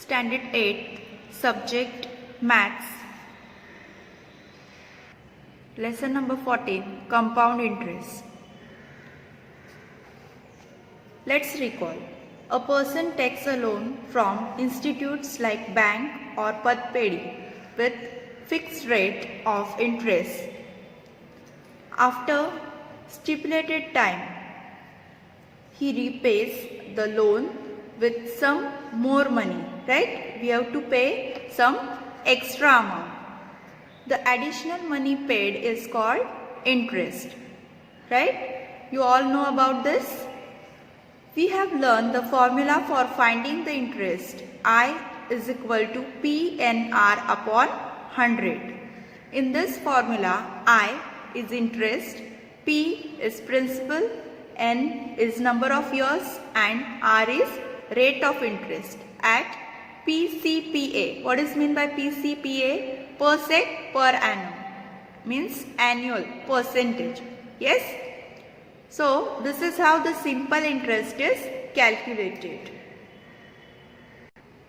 Standard 8, Subject Maths. Lesson number 14, Compound Interest. Let's recall. A person takes a loan from institutes like bank or Patpedi with fixed rate of interest. After stipulated time, he repays the loan with some more money, right? We have to pay some extra amount. The additional money paid is called interest, right? You all know about this. We have learned the formula for finding the interest. I is equal to PNR upon 100. In this formula, I is interest, P is principal, N is number of years and R is rate of interest at PCPA. What is mean by PCPA? Per sec per annum. Means annual percentage. Yes? So, this is how the simple interest is calculated.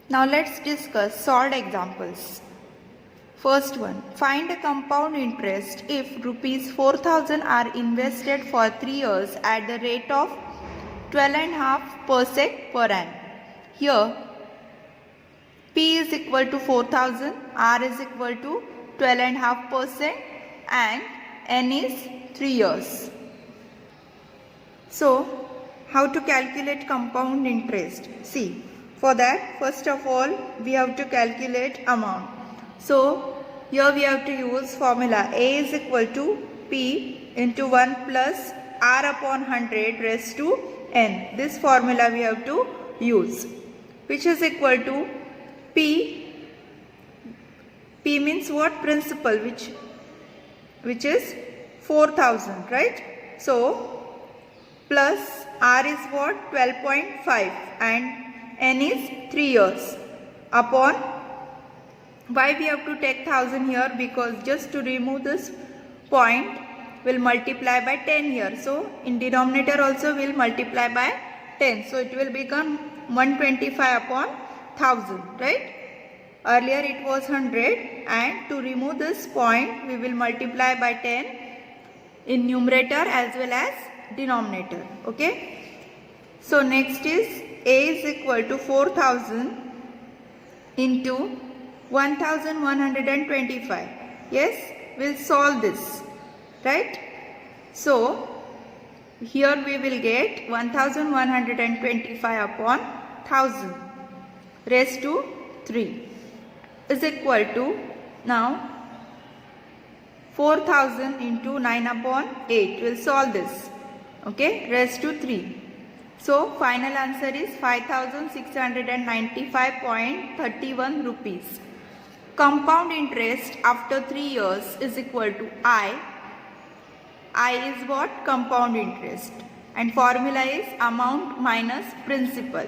Now, let's discuss solved examples. First one, find a compound interest if rupees 4,000 are invested for 3 years at the rate of 12.5 per sec per annum. Here, P is equal to 4,000, R is equal to 12.5% and N is 3 years. So, how to calculate compound interest? See, for that, first of all, we have to calculate amount. So, here we have to use formula A is equal to P into 1 plus R upon 100 raised to N. This formula we have to use, which is equal to P. P means what? Principal, which is 4,000, right? So, plus R is what? 12.5 and N is 3 years upon. Why we have to take 1000 here? Because just to remove this point, will multiply by 10 here. So, in denominator also will multiply by 10. So, it will become 125 upon 1000, right? Earlier it was 100 and to remove this point, we will multiply by 10 in numerator as well as denominator. Okay. So, next is A is equal to 4,000 into 1,125. Yes, we'll solve this. Right? So, here we will get 1,125 upon 1000 raised to 3 is equal to now 4,000 into 9 upon 8. We will solve this. Okay, raised to 3. So, final answer is 5,695.31 rupees. Compound interest after 3 years is equal to I is what? Compound interest. And formula is amount minus principal.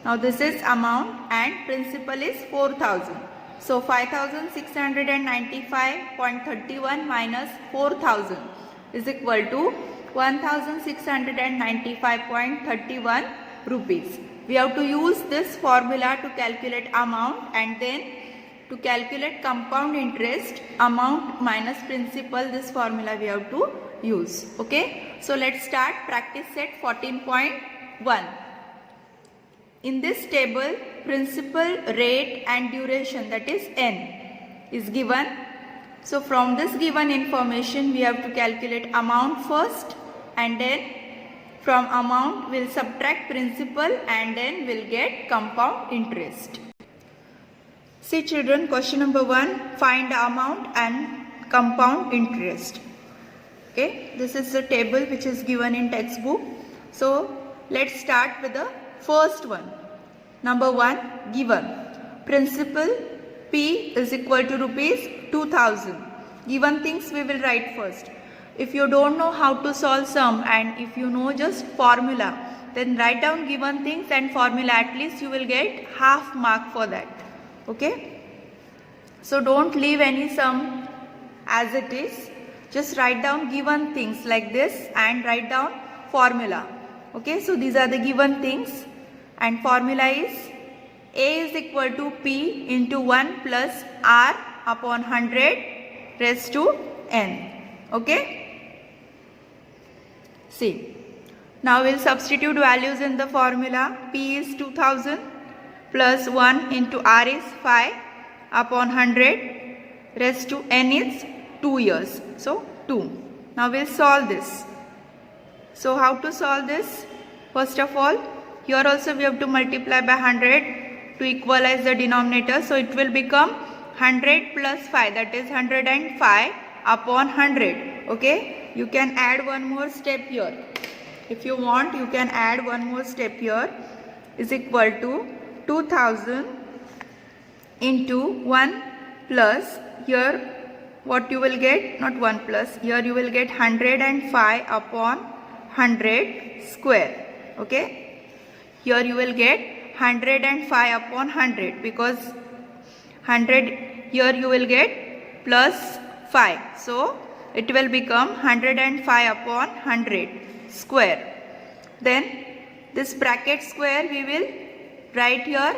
Now this is amount and principal is 4,000. So 5,695.31 minus 4,000 is equal to 1,695.31 rupees. We have to use this formula to calculate amount and then to calculate compound interest, amount minus principal, this formula we have to use. Okay. So, let's start practice set 14.1. In this table, principal, rate and duration, that is N, is given. So, from this given information, we have to calculate amount first and then from amount we will subtract principal and then we will get compound interest. See children, question number 1, find the amount and compound interest. Okay, this is the table which is given in textbook. So, let's start with the first one. Number 1, given. Principal P is equal to rupees 2,000. Given things we will write first. If you don't know how to solve sum and if you know just formula, then write down given things and formula, at least you will get half mark for that. Okay. So, don't leave any sum as it is. Just write down given things like this and write down formula. Okay. So, these are the given things and formula is A is equal to P into 1 plus R upon 100 raised to N. Okay? See. Now we'll substitute values in the formula. P is 2000 plus 1 into R is 5 upon 100 raised to N is 2 years. So 2. Now we'll solve this. So how to solve this? First of all, here also we have to multiply by 100 to equalize the denominator. So it will become 100 plus 5, that is 105 upon 100. Okay? You can add one more step here. If you want, you can add one more step here. Is equal to 2000 into 1 plus, here what you will get, not 1 plus, here you will get 105 upon 100 square. Okay? Here you will get 105 upon 100 because 100, here you will get plus 5. So it will become 105 upon 100 square. Then this bracket square we will write here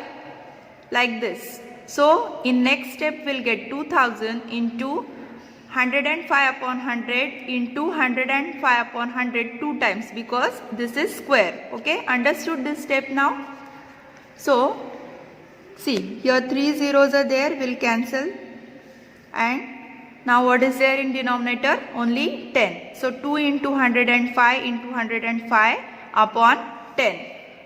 like this. So in next step we'll get 2000 into 105 upon 100 into 105 upon 100 two times because this is square. Okay, understood this step now? So see, here 3 zeros are there, will cancel, and now what is there in denominator? Only 10. So 2 into 105 into 105 upon 10.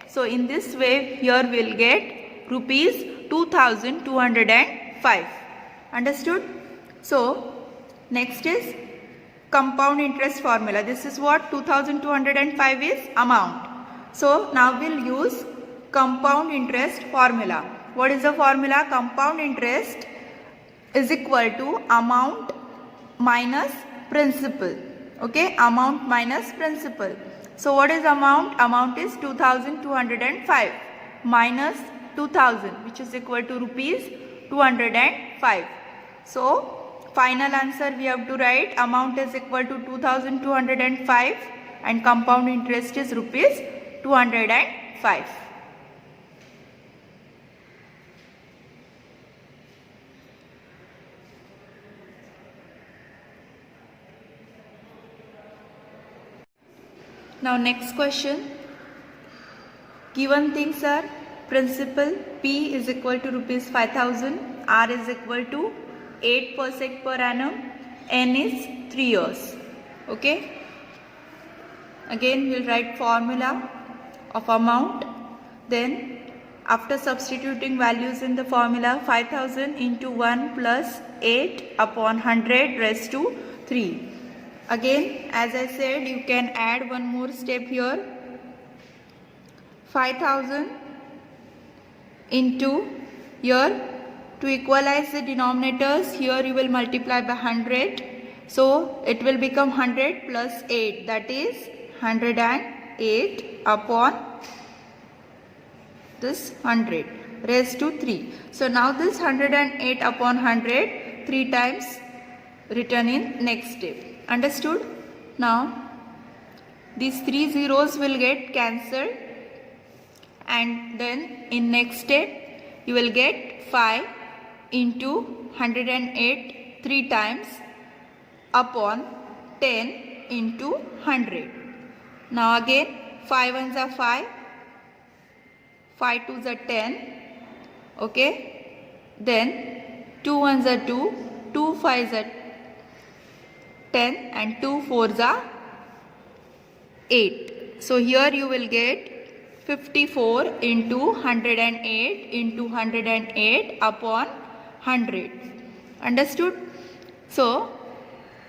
So in this way here we'll get rupees 2205. Understood? So next is compound interest formula. This is what 2205 is amount. So now we'll use compound interest formula. What is the formula? Compound interest is equal to amount minus principal. Okay, amount minus principal. So what is amount? Amount is 2205 minus 2000, which is equal to rupees 205. So final answer we have to write, amount is equal to 2205 and compound interest is rupees 205. Now next question. Given things are principal P is equal to rupees 5000, R is equal to 8% per annum, N is 3 years. Okay. Again we'll write formula of amount. Then after substituting values in the formula, 5000 into 1 plus 8 upon 100 raised to 3. Again, as I said, you can add one more step here. 5000 into here, to equalize the denominators, here you will multiply by 100. So it will become 100 plus 8, that is 108 upon this 100 raised to 3. So now this 108 upon 100 3 times written in next step. Understood? Now these 3 zeros will get cancelled, and then in next step you will get 5 into 108 3 times upon 10 into 100. Now again 5 ones are 5, 5 twos are 10. Okay. Then 2 ones are 2, 2 fives are 10 and 2 fours are 8. So here you will get 54 into 108 into 108 upon 100. Understood? So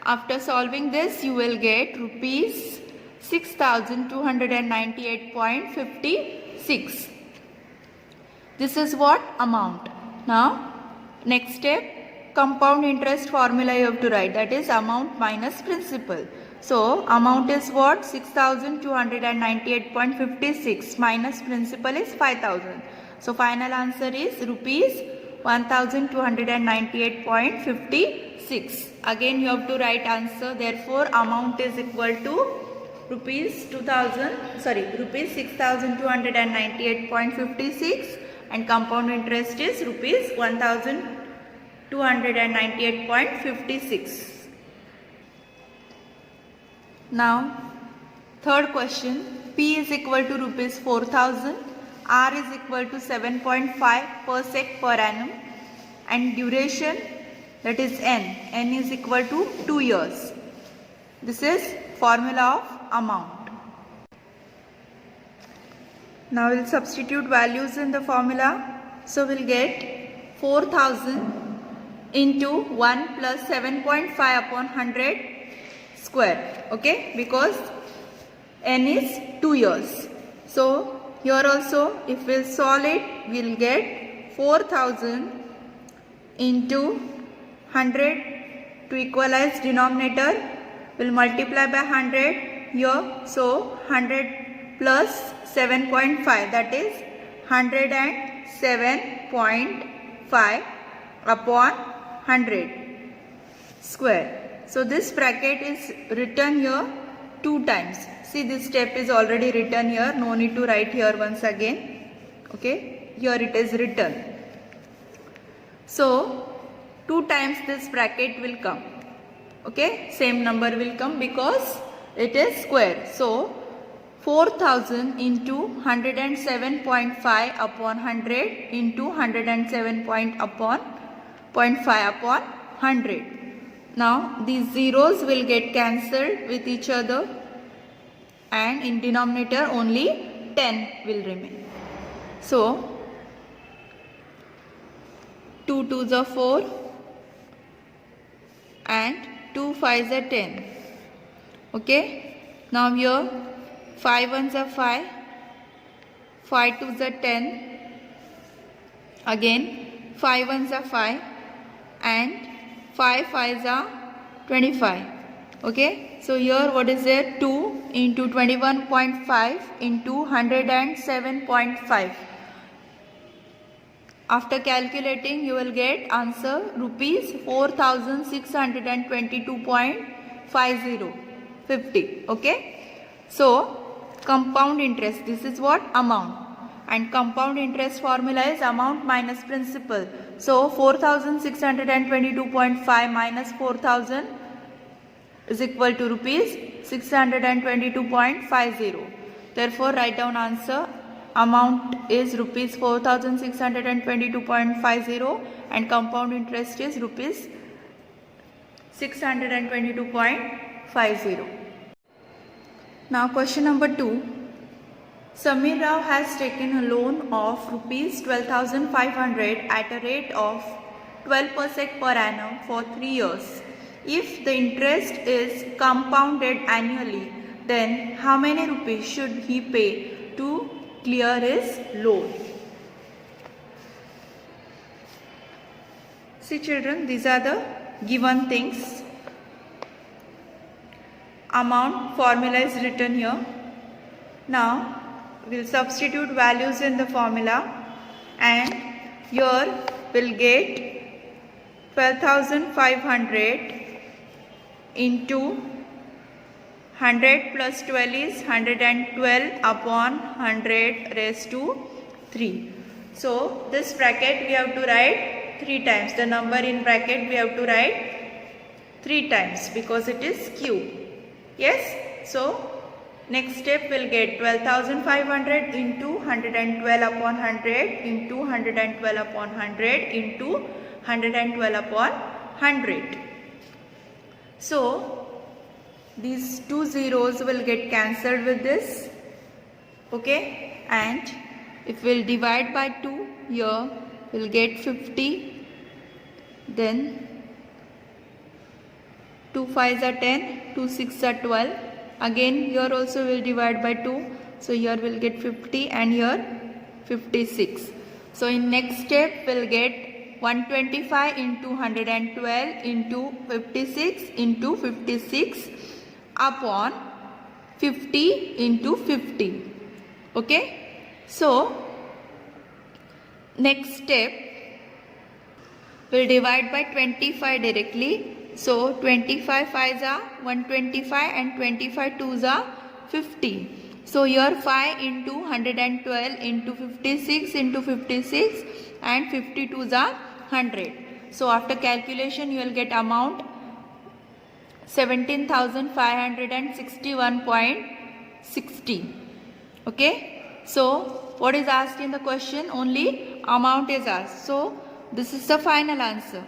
after solving this you will get rupees 6298.56. This is what? Amount. Now next step, compound interest formula you have to write, that is amount minus principal. So amount is what? 6298.56 minus principal is 5000. So final answer is rupees 1298.56. Again you have to write answer. Therefore amount is equal to rupees 6298.56 and compound interest is rupees 1298.56. Now third question, P is equal to rupees 4000, R is equal to 7.5 per sec per annum, and duration, that is N is equal to 2 years. This is formula of amount. Now we'll substitute values in the formula. So we'll get 4000 into 1 plus 7.5 upon 100 square. Okay, because N is 2 years. So here also if we'll solve it, we'll get 4000 into 100 to equalize denominator. We'll multiply by 100 here. So 100 plus 7.5, that is 107.5 upon 100 square. So this bracket is written here 2 times. See, this step is already written here. No need to write here once again. Okay, here it is written. So 2 times this bracket will come. Okay, same number will come because it is square. So 4000 into 107.5 upon 100 into 107.5 upon 100. Now these zeros will get cancelled with each other, and in denominator only 10 will remain. So 2 2s are 4 and 2 5s are 10. Okay, now here 5 1s are 5, 5 2s are 10, again 5 1s are 5 and 5 5s are 25. Okay, so here what is there? 2 into 21.5 into 107.5. After calculating, you will get answer rupees 4622.50. Okay, so compound interest, this is what? Amount. And compound interest formula is amount minus principal. So 4622.5 minus 4000 is equal to rupees 622.50. Therefore write down answer. Amount is rupees 4622.50 and compound interest is rupees 622.50. Now question number 2. Samir Rao has taken a loan of rupees 12,500 at a rate of 12% per annum for 3 years. If the interest is compounded annually, then how many rupees should he pay to clear his loan? See children, these are the given things. Amount formula is written here. Now we'll substitute values in the formula, and here we'll get 12,500 into 100 plus 12 is 112 upon 100 raised to 3. So this bracket we have to write 3 times. The number in bracket we have to write 3 times because it is cube. Yes? So next step will get 12,500 into 112 upon 100 into 112 upon 100 into 112 upon 100. So these 2 zeros will get cancelled with this. Okay, and if we'll divide by 2 here, we'll get 50. Then 2 5s are 10, 2 6s are 12. Again here also we'll divide by 2. So here we'll get 50 and here 56. So in next step we'll get 125 into 112 into 56 into 56 upon 50 into 50. Okay. So next step we'll divide by 25 directly. So 25 5s are 125 and 25 2s are 50. So here 5 into 112 into 56 into 56 and 52s are 100. So after calculation you will get amount 17,561.60. Okay. So what is asked in the question? Only amount is asked. So this is the final answer.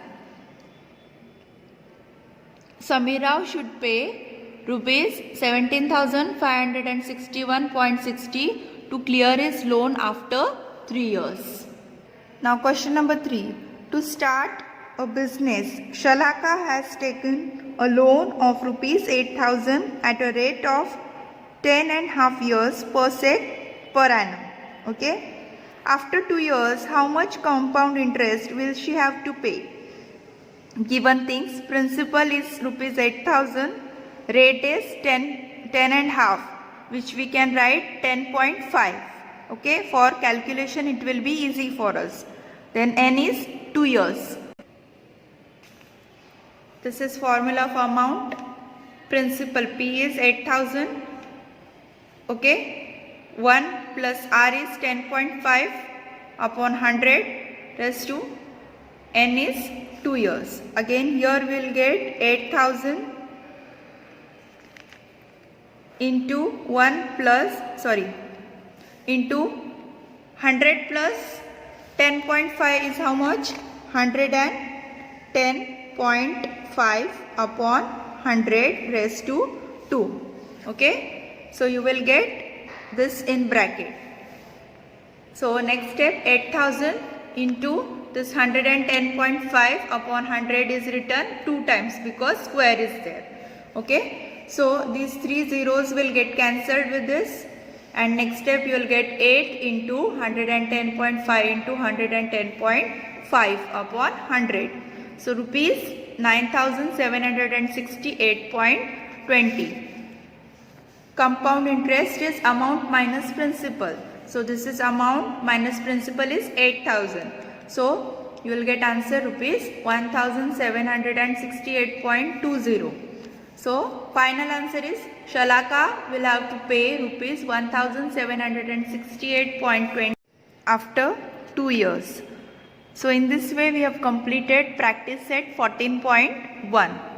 Samir Rao should pay rupees 17,561.60 to clear his loan after 3 years. Now question number 3. To start a business, Shalaka has taken a loan of rupees 8,000 at a rate of 10.5 years per annum. Okay. After 2 years, how much compound interest will she have to pay? Given things, principal is rupees 8,000, rate is 10.5, which we can write 10.5. Okay, for calculation it will be easy for us. Then n is 2 years. This is formula for amount. Principal P is 8,000. Okay, 1 plus R is 10.5 upon 100 raised to n is 2 years. Again here we will get 8,000 into 100 plus 10.5 is how much? 110.5 upon 100 raised to 2. Okay. So you will get this in bracket. So next step, 8,000 into this 110.5 upon 100 is written 2 times because square is there. Okay. So these 3 zeros will get cancelled with this, and next step you will get 8 into 110.5 into 110.5 upon 100. So rupees 9,768.20. Compound interest is amount minus principal. So this is amount minus principal is 8,000. So you will get answer rupees 1,768.20. So final answer is Shalaka will have to pay rupees 1,768.20 after 2 years. So in this way we have completed practice set 14.1.